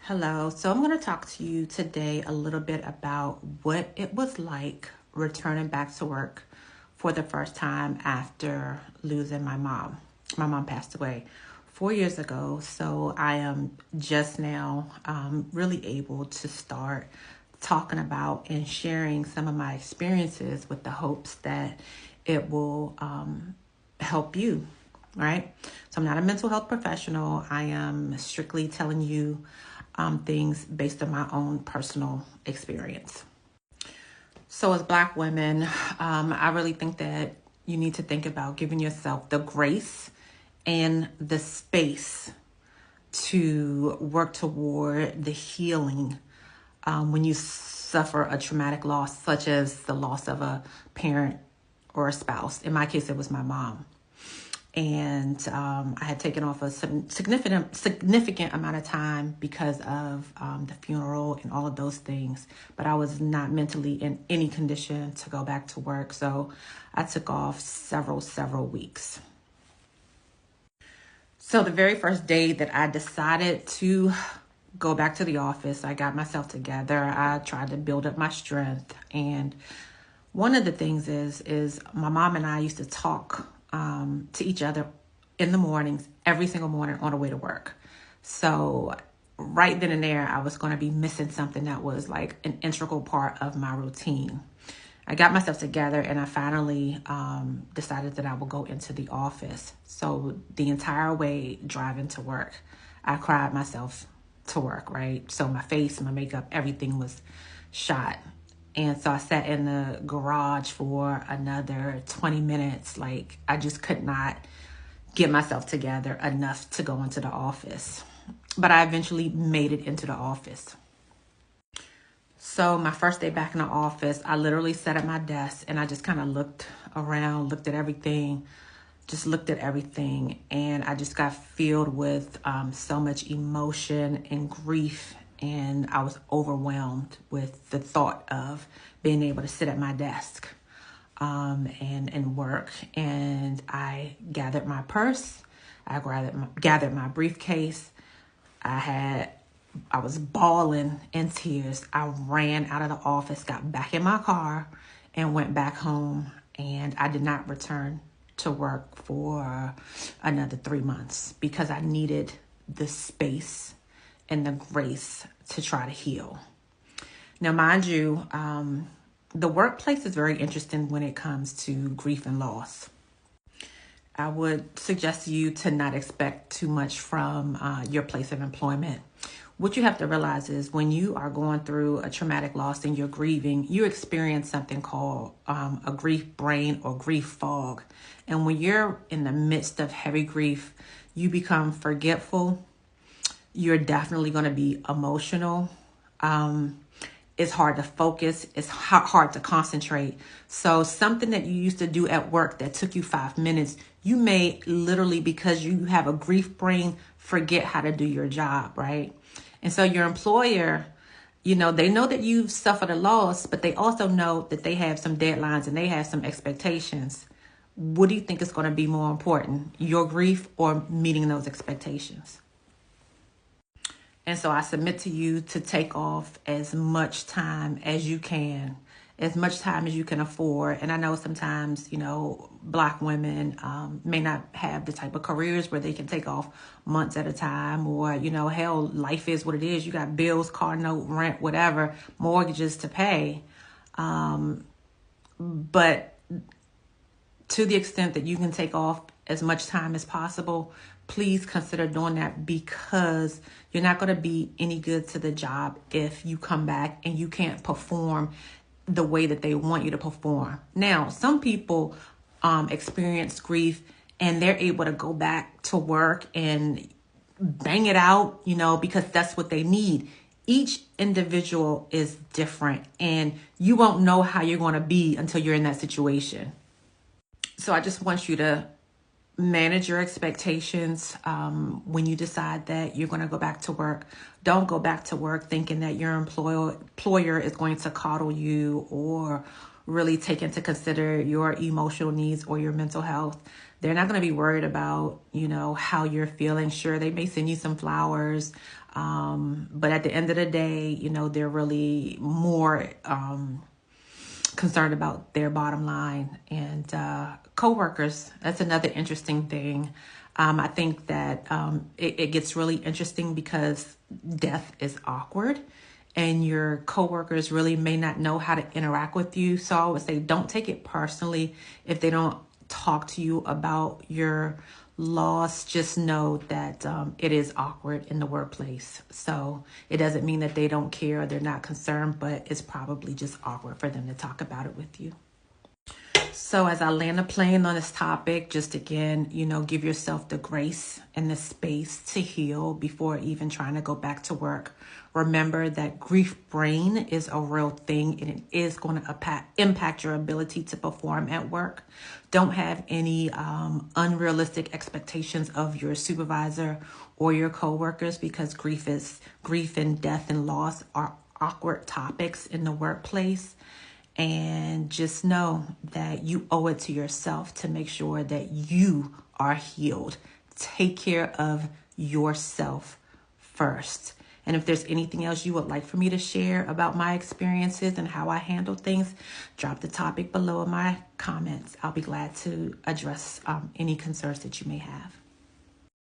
Hello. So I'm going to talk to you today a little bit about what it was like returning back to work for the first time after losing my mom. My mom passed away 4 years ago. So I am just now really able to start talking about and sharing some of my experiences with the hopes that it will help you, right? So I'm not a mental health professional. I am strictly telling you things based on my own personal experience. So as Black women, I really think that you need to think about giving yourself the grace and the space to work toward the healing when you suffer a traumatic loss, such as the loss of a parent or a spouse. In my case, it was my mom. And I had taken off a significant amount of time because of the funeral and all of those things. But I was not mentally in any condition to go back to work. So I took off several weeks. So the very first day that I decided to go back to the office, I got myself together. I tried to build up my strength. And one of the things is my mom and I used to talk to each other in the mornings, every single morning on the way to work. So right then and there, I was going to be missing something that was like an integral part of my routine. I got myself together and I finally decided that I would go into the office. So the entire way driving to work, I cried myself to work, right? So my face, my makeup, everything was shot. And so I sat in the garage for another 20 minutes. Like I just could not get myself together enough to go into the office. But I eventually made it into the office. So my first day back in the office, I literally sat at my desk and I just kind of looked around, looked at everything, and I just got filled with so much emotion and grief, and I was overwhelmed with the thought of being able to sit at my desk and work. And I gathered my purse, I gathered my briefcase. I was bawling in tears. I ran out of the office, got back in my car, and went back home. And I did not return to work for another 3 months because I needed the space and the grace to try to heal. Now, mind you, the workplace is very interesting when it comes to grief and loss. I would suggest to you to not expect too much from your place of employment. What you have to realize is when you are going through a traumatic loss and you're grieving, you experience something called a grief brain or grief fog. And when you're in the midst of heavy grief, you become forgetful. You're definitely going to be emotional. It's hard to focus. It's hard to concentrate. So something that you used to do at work that took you 5 minutes, you may literally, because you have a grief brain, forget how to do your job, right? And so your employer, they know that you've suffered a loss, but they also know that they have some deadlines and they have some expectations. What do you think is going to be more important, your grief or meeting those expectations? And so I submit to you to take off as much time as you can, as much time as you can afford. And I know sometimes, Black women may not have the type of careers where they can take off months at a time, or, hell, life is what it is. You got bills, car note, rent, whatever, mortgages to pay. But to the extent that you can take off as much time as possible, please consider doing that, because you're not going to be any good to the job if you come back and you can't perform the way that they want you to perform. Now, some people experience grief and they're able to go back to work and bang it out, because that's what they need. Each individual is different, and you won't know how you're going to be until you're in that situation. So I just want you to manage your expectations when you decide that you're going to go back to work. Don't go back to work thinking that your employer is going to coddle you or really take into consider your emotional needs or your mental health. They're not going to be worried about, how you're feeling. Sure, they may send you some flowers, but at the end of the day, they're really more concerned about their bottom line. And coworkers, that's another interesting thing. I think that it gets really interesting because death is awkward and your coworkers really may not know how to interact with you. So I would say don't take it personally if they don't talk to you about your loss. Just know that it is awkward in the workplace. So it doesn't mean that they don't care or they're not concerned, but it's probably just awkward for them to talk about it with you. So as I land a plane on this topic, just again, give yourself the grace and the space to heal before even trying to go back to work. Remember that grief brain is a real thing and it is going to impact your ability to perform at work. Don't have any unrealistic expectations of your supervisor or your coworkers, because grief and death and loss are awkward topics in the workplace. And just know that you owe it to yourself to make sure that you are healed. Take care of yourself first. And if there's anything else you would like for me to share about my experiences and how I handle things, drop the topic below in my comments. I'll be glad to address any concerns that you may have.